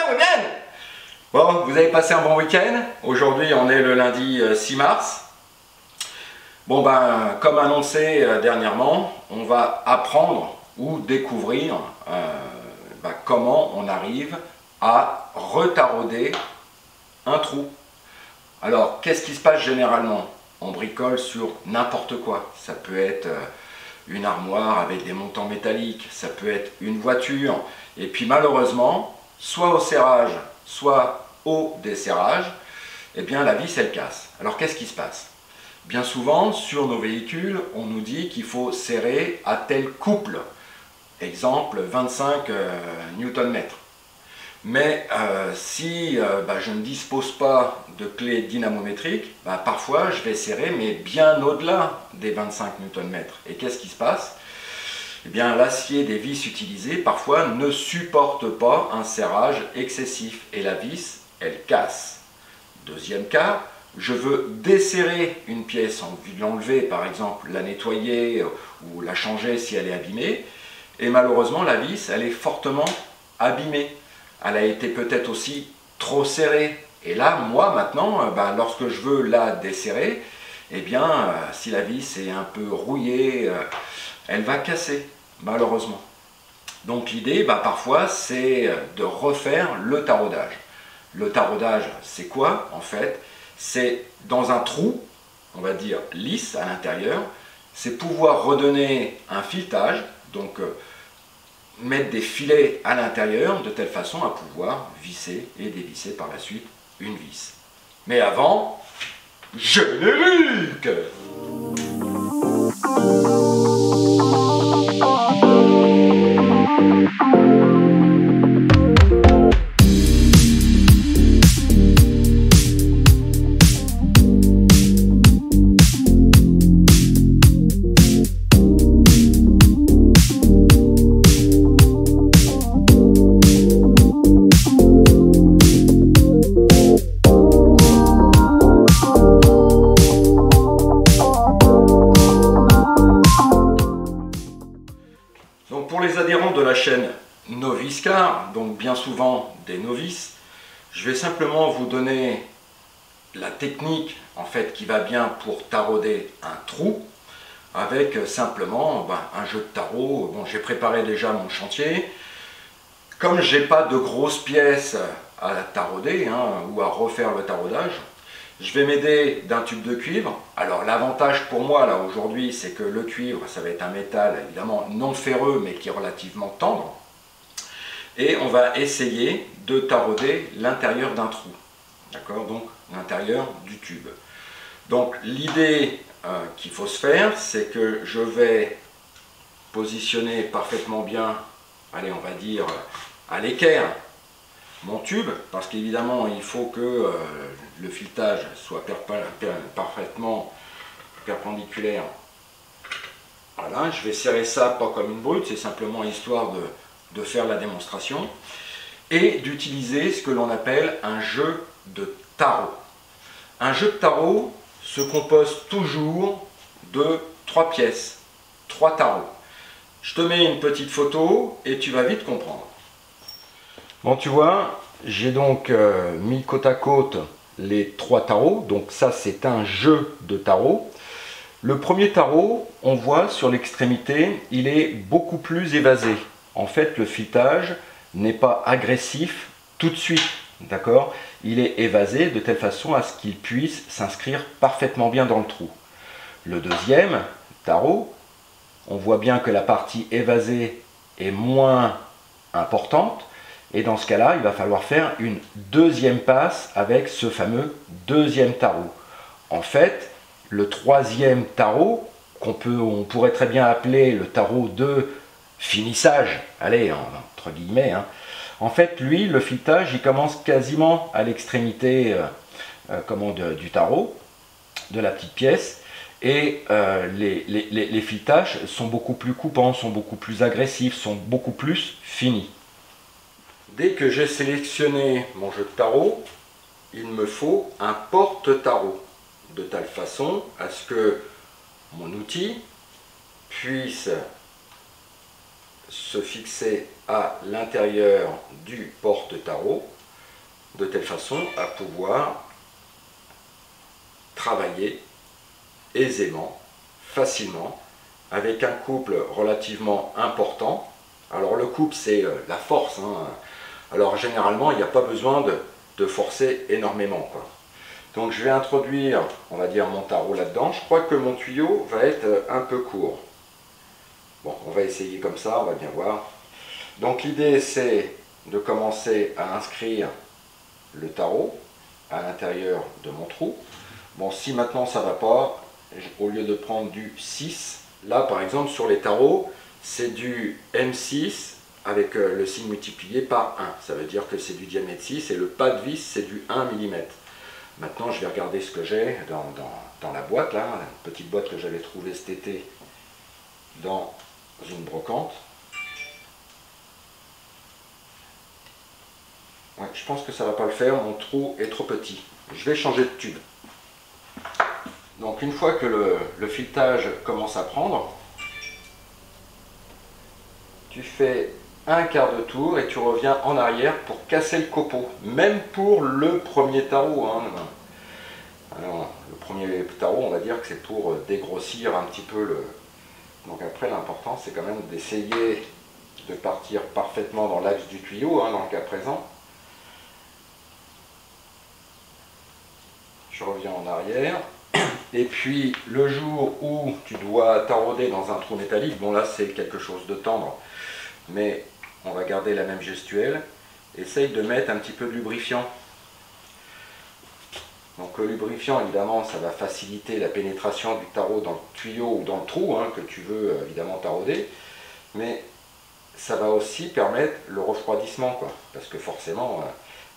Weekend. Bon, vous avez passé un bon week-end. Aujourd'hui, on est le lundi 6 mars. Bon ben, comme annoncé dernièrement, on va apprendre ou découvrir comment on arrive à retarauder un trou. Alors, qu'est-ce qui se passe généralement? On bricole sur n'importe quoi. Ça peut être une armoire avec des montants métalliques, ça peut être une voiture. Et puis malheureusement, soit au serrage, soit au desserrage, eh bien la vis elle casse. Alors qu'est-ce qui se passe? Bien souvent, sur nos véhicules, on nous dit qu'il faut serrer à tel couple. Exemple, 25 Nm. Mais si je ne dispose pas de clé dynamométrique, parfois je vais serrer mais bien au-delà des 25 Nm. Et qu'est-ce qui se passe? Eh bien l'acier des vis utilisées parfois ne supporte pas un serrage excessif et la vis, elle casse. Deuxième cas, je veux desserrer une pièce en vue de l'enlever, par exemple la nettoyer ou la changer si elle est abîmée. Et malheureusement la vis, elle est fortement abîmée. Elle a été peut-être aussi trop serrée. Et là, moi, maintenant, lorsque je veux la desserrer, eh bien, si la vis est un peu rouillée, elle va casser, malheureusement. Donc l'idée, parfois, c'est de refaire le taraudage. Le taraudage, c'est quoi, en fait? C'est dans un trou, on va dire lisse à l'intérieur, c'est pouvoir redonner un filetage, donc mettre des filets à l'intérieur de telle façon à pouvoir visser et dévisser par la suite une vis. Mais avant, générique! Donc pour les adhérents de la chaîne Novice-Car, donc bien souvent des novices, je vais simplement vous donner la technique en fait qui va bien pour tarauder un trou avec simplement un jeu de tarot. Bon, j'ai préparé déjà mon chantier. Comme j'ai pas de grosses pièces à tarauder ou à refaire le taraudage, je vais m'aider d'un tube de cuivre. Alors l'avantage pour moi là aujourd'hui, c'est que le cuivre, ça va être un métal évidemment non ferreux mais qui est relativement tendre. Et on va essayer de tarauder l'intérieur d'un trou. D'accord? Donc l'intérieur du tube. Donc l'idée qu'il faut se faire, c'est que je vais positionner parfaitement bien, allez on va dire à l'équerre, mon tube, parce qu'évidemment il faut que le filetage soit parfaitement perpendiculaire. Voilà, je vais serrer ça pas comme une brute, c'est simplement histoire de faire la démonstration et d'utiliser ce que l'on appelle un jeu de tarot. Un jeu de tarot se compose toujours de 3 pièces, 3 tarots. Je te mets une petite photo et tu vas vite comprendre. Bon, tu vois, j'ai donc mis côte à côte les 3 tarots. Donc ça, c'est un jeu de tarot. Le premier tarot, on voit sur l'extrémité, il est beaucoup plus évasé. En fait, le filetage n'est pas agressif tout de suite. D'accord? Il est évasé de telle façon à ce qu'il puisse s'inscrire parfaitement bien dans le trou. Le deuxième tarot, on voit bien que la partie évasée est moins importante. Et dans ce cas-là, il va falloir faire une deuxième passe avec ce fameux deuxième tarot. En fait, le troisième tarot, on pourrait très bien appeler le tarot de finissage, allez, entre guillemets, en fait, lui, le filetage, il commence quasiment à l'extrémité du tarot, de la petite pièce, et les filetages sont beaucoup plus coupants, sont beaucoup plus agressifs, sont beaucoup plus finis. Dès que j'ai sélectionné mon jeu de tarot, il me faut un porte-tarot, de telle façon à ce que mon outil puisse se fixer à l'intérieur du porte-tarot de telle façon à pouvoir travailler aisément, facilement, avec un couple relativement important. Alors le couple, c'est la force, hein. Alors généralement, il n'y a pas besoin de forcer énormément, quoi. Donc je vais introduire, on va dire, mon tarot là-dedans. Je crois que mon tuyau va être un peu court. Bon, on va essayer comme ça, on va bien voir. Donc l'idée, c'est de commencer à inscrire le tarot à l'intérieur de mon trou. Bon, si maintenant ça ne va pas, au lieu de prendre du 6, là par exemple sur les tarots, c'est du M6 avec le signe multiplié par 1. Ça veut dire que c'est du diamètre 6 et le pas de vis c'est du 1 mm. Maintenant je vais regarder ce que j'ai dans la boîte, là, la petite boîte que j'avais trouvée cet été dans une brocante. Ouais, je pense que ça ne va pas le faire, mon trou est trop petit. Je vais changer de tube. Donc une fois que le filetage commence à prendre, tu fais un quart de tour et tu reviens en arrière pour casser le copeau. Même pour le premier tarot, hein. Alors, le premier tarot, on va dire que c'est pour dégrossir un petit peu le... Donc après, l'important, c'est quand même d'essayer de partir parfaitement dans l'axe du tuyau, hein, dans le cas présent. Je reviens en arrière. Et puis, le jour où tu dois tarauder dans un trou métallique, bon là, c'est quelque chose de tendre, mais on va garder la même gestuelle. Essaye de mettre un petit peu de lubrifiant. Donc le lubrifiant, évidemment, ça va faciliter la pénétration du tarot dans le tuyau ou dans le trou, hein, que tu veux évidemment tarauder, mais ça va aussi permettre le refroidissement, quoi, parce que forcément,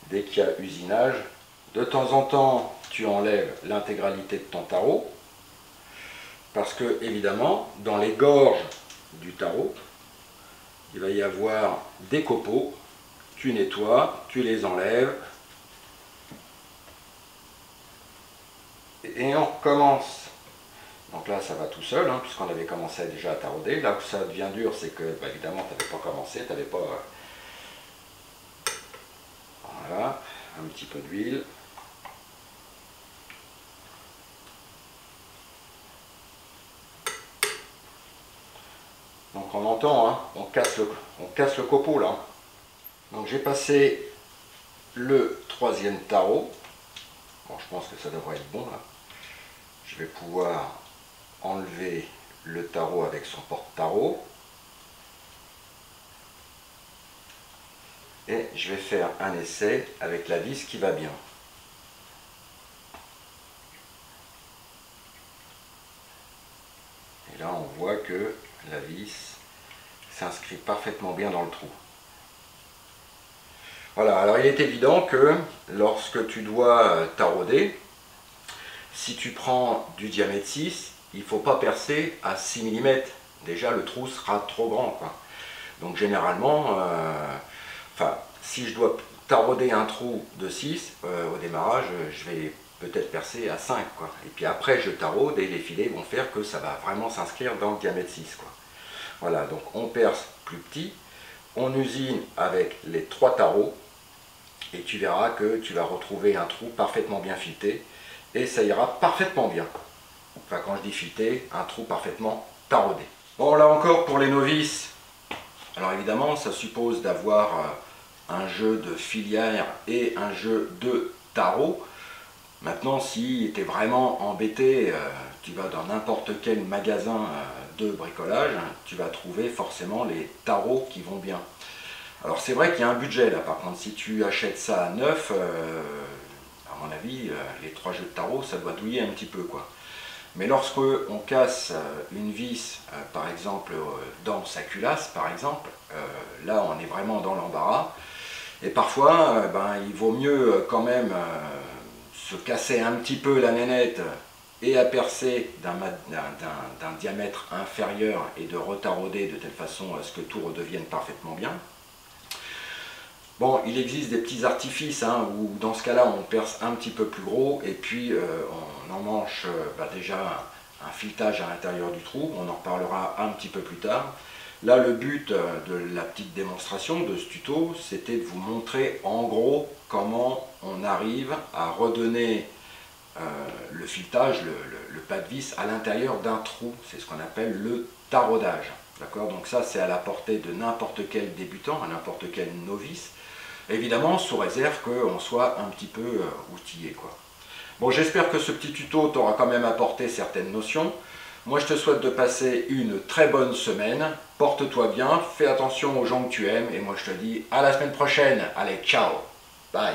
dès qu'il y a usinage, de temps en temps, tu enlèves l'intégralité de ton tarot, parce que évidemment, dans les gorges du tarot, il va y avoir des copeaux, tu nettoies, tu les enlèves, et on recommence. Donc là, ça va tout seul, hein, puisqu'on avait commencé déjà à tarauder. Là où ça devient dur, c'est que, bah, évidemment, tu n'avais pas commencé, tu n'avais pas... Voilà, un petit peu d'huile. Donc on entend, hein, on casse le copeau là. Donc j'ai passé le troisième tarot. Bon, je pense que ça devrait être bon là. Je vais pouvoir enlever le tarot avec son porte-tarot. Et je vais faire un essai avec la vis qui va bien. Et là on voit que la vis s'inscrit parfaitement bien dans le trou. Voilà, alors il est évident que lorsque tu dois tarauder, si tu prends du diamètre 6, il ne faut pas percer à 6 mm. Déjà le trou sera trop grand, quoi. Donc généralement, si je dois tarauder un trou de 6, au démarrage, je vais peut-être percer à 5, quoi. Et puis après je taraude et les filets vont faire que ça va vraiment s'inscrire dans le diamètre 6, quoi. Voilà, donc on perce plus petit, on usine avec les 3 tarots, et tu verras que tu vas retrouver un trou parfaitement bien fileté, et ça ira parfaitement bien. Enfin, quand je dis fileté, un trou parfaitement taraudé. Bon, là encore, pour les novices, alors évidemment, ça suppose d'avoir un jeu de filière et un jeu de tarot. Maintenant, si tu es vraiment embêté, tu vas dans n'importe quel magasin de bricolage, tu vas trouver forcément les tarots qui vont bien. Alors c'est vrai qu'il y a un budget là, par contre, si tu achètes ça à neuf, à mon avis, les 3 jeux de tarot, ça doit douiller un petit peu, quoi. Mais lorsque on casse une vis, par exemple, dans sa culasse, par exemple, là on est vraiment dans l'embarras. Et parfois, il vaut mieux quand même se casser un petit peu la nénette et à percer d'un diamètre inférieur et de retarauder de telle façon à ce que tout redevienne parfaitement bien. Bon, il existe des petits artifices, hein, où dans ce cas-là on perce un petit peu plus gros et puis on emmanche déjà un filetage à l'intérieur du trou, on en reparlera un petit peu plus tard. Là, le but de la petite démonstration de ce tuto, c'était de vous montrer en gros comment on arrive à redonner le filetage, le pas de vis à l'intérieur d'un trou. C'est ce qu'on appelle le taraudage. D'accord? Donc ça, c'est à la portée de n'importe quel débutant, à n'importe quel novice. Évidemment, sous réserve qu'on soit un petit peu outillé, quoi. Bon, j'espère que ce petit tuto t'aura quand même apporté certaines notions. Moi, je te souhaite de passer une très bonne semaine. Porte-toi bien, fais attention aux gens que tu aimes. Et moi, je te dis à la semaine prochaine. Allez, ciao. Bye.